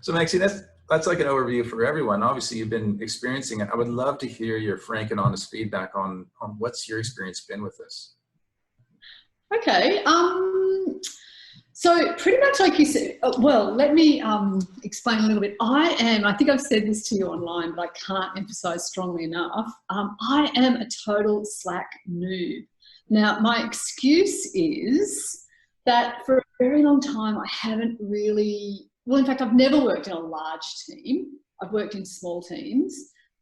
So Maxine, that's like an overview for everyone. Obviously, you've been experiencing it. I would love to hear your frank and honest feedback on what's your experience been with this. Okay. So pretty much like you said, well, let me explain a little bit. I think I've said this to you online, but I can't emphasize strongly enough. I am a total Slack noob. Now, my excuse is that for a very long time, I haven't really, well, in fact, I've never worked in a large team. I've worked in small teams.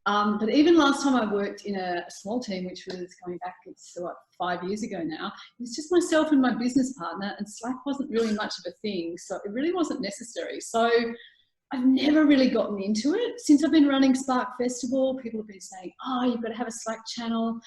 But even last time I worked in a small team, which was going back, it's what, 5 years ago now, it was just myself and my business partner, and Slack wasn't really much of a thing. So it really wasn't necessary. So I've never really gotten into it. Since I've been running Spark Festival, people have been saying, oh, you've got to have a Slack channel.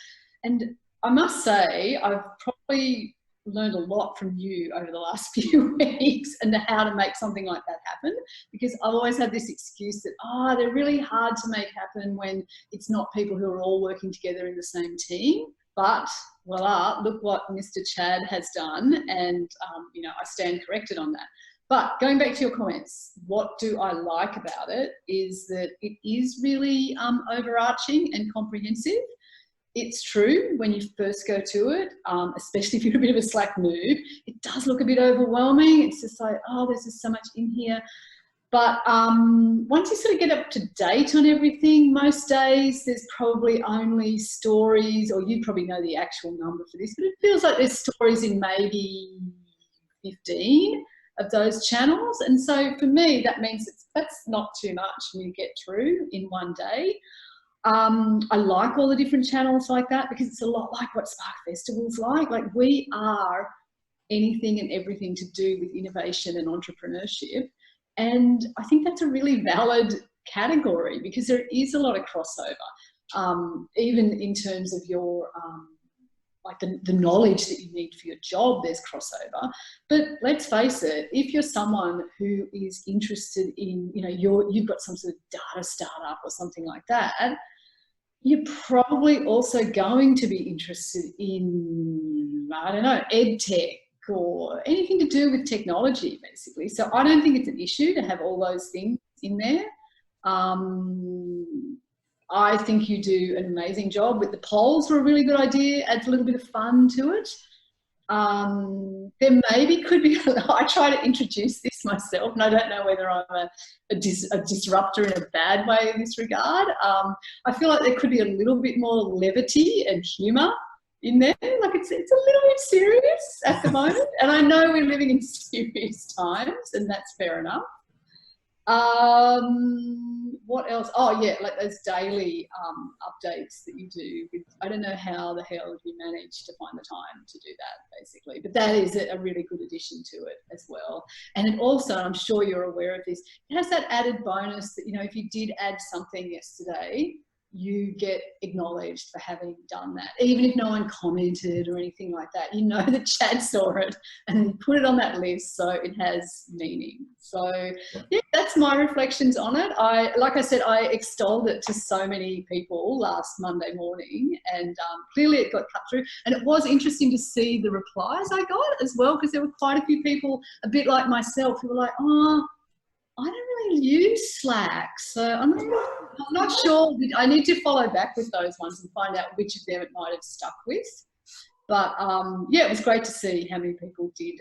And I must say, I've probably learned a lot from you over the last few weeks and how to make something like that happen, because I've always had this excuse that, oh, they're really hard to make happen when it's not people who are all working together in the same team. But voila, look what Mr. Chad has done, and you know, I stand corrected on that. But going back to your comments, what do I like about it is that it is really overarching and comprehensive. It's true when you first go to it, especially if you're a bit of a Slack noob, it does look a bit overwhelming. It's just like, oh, there's just so much in here. But once you sort of get up to date on everything, most days there's probably only stories, or you probably know the actual number for this, but it feels like there's stories in maybe 15 of those channels. And so for me, that means that's not too much for me to get through in one day. I like all the different channels like that, because it's a lot like what Spark Festival's like. Like, we are anything and everything to do with innovation and entrepreneurship. And I think that's a really valid category, because there is a lot of crossover, even in terms of your, like the knowledge that you need for your job, there's crossover. But let's face it, if you're someone who is interested in, you know, you've got some sort of data startup or something like that, you're probably also going to be interested in, I don't know, ed tech or anything to do with technology, basically. So I don't think it's an issue to have all those things in there. I think you do an amazing job with the polls. Are a really good idea. Adds a little bit of fun to it. There maybe could be, I try to introduce this myself, and I don't know whether I'm a disruptor in a bad way in this regard. I feel like there could be a little bit more levity and humour in there. Like, it's a little bit serious at the moment, and I know we're living in serious times, and that's fair enough. What else? Oh yeah, like those daily updates that you do with, I don't know how the hell you manage to find the time to do that, basically, but that is a really good addition to it as well. And it also, I'm sure you're aware of this, it has that added bonus that, you know, if you did add something yesterday, you get acknowledged for having done that. Even if no one commented or anything like that, you know that Chad saw it and put it on that list, so it has meaning. So yeah, that's my reflections on it. Like I said, I extolled it to so many people last Monday morning, and clearly it got cut through. And it was interesting to see the replies I got as well, because there were quite a few people, a bit like myself, who were like, oh, I don't really use Slack, so I'm not sure. I need to follow back with those ones and find out which of them it might have stuck with. But yeah, it was great to see how many people did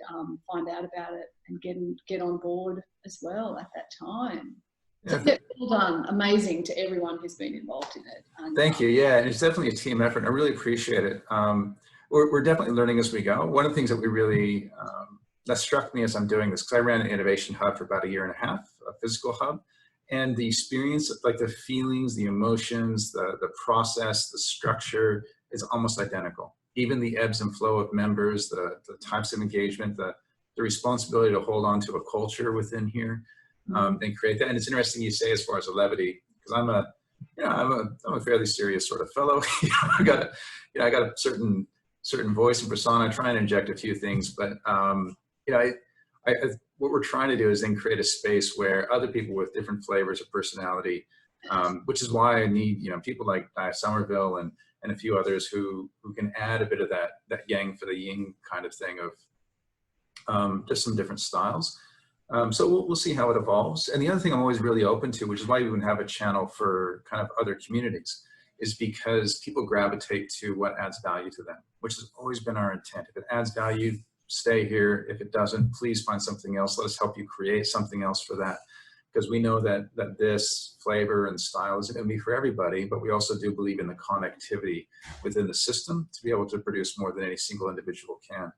find out about it and get on board as well at that time. So yeah, well done. Amazing to everyone who's been involved in it. And, thank you. Yeah, and it's definitely a team effort. I really appreciate it. We're definitely learning as we go. One of the things that we really that struck me as I'm doing this, because I ran an innovation hub for about 1.5 years, a physical hub, and the experience, like the feelings, the emotions, the process, the structure is almost identical. Even the ebbs and flow of members, the types of engagement, the responsibility to hold on to a culture within here, and create that. And it's interesting you say as far as the levity, because I'm a fairly serious sort of fellow. I got a certain voice and persona. I try and inject a few things, but what we're trying to do is then create a space where other people with different flavors of personality, which is why I need, people like Somerville and a few others who can add a bit of that yang for the yin kind of thing of just some different styles. So we'll see how it evolves. And the other thing I'm always really open to, which is why we even have a channel for kind of other communities, is because people gravitate to what adds value to them, which has always been our intent. If it adds value, stay here. If it doesn't, please find something else. Let us help you create something else for that. Because we know that this flavor and style isn't going to be for everybody, but we also do believe in the connectivity within the system to be able to produce more than any single individual can.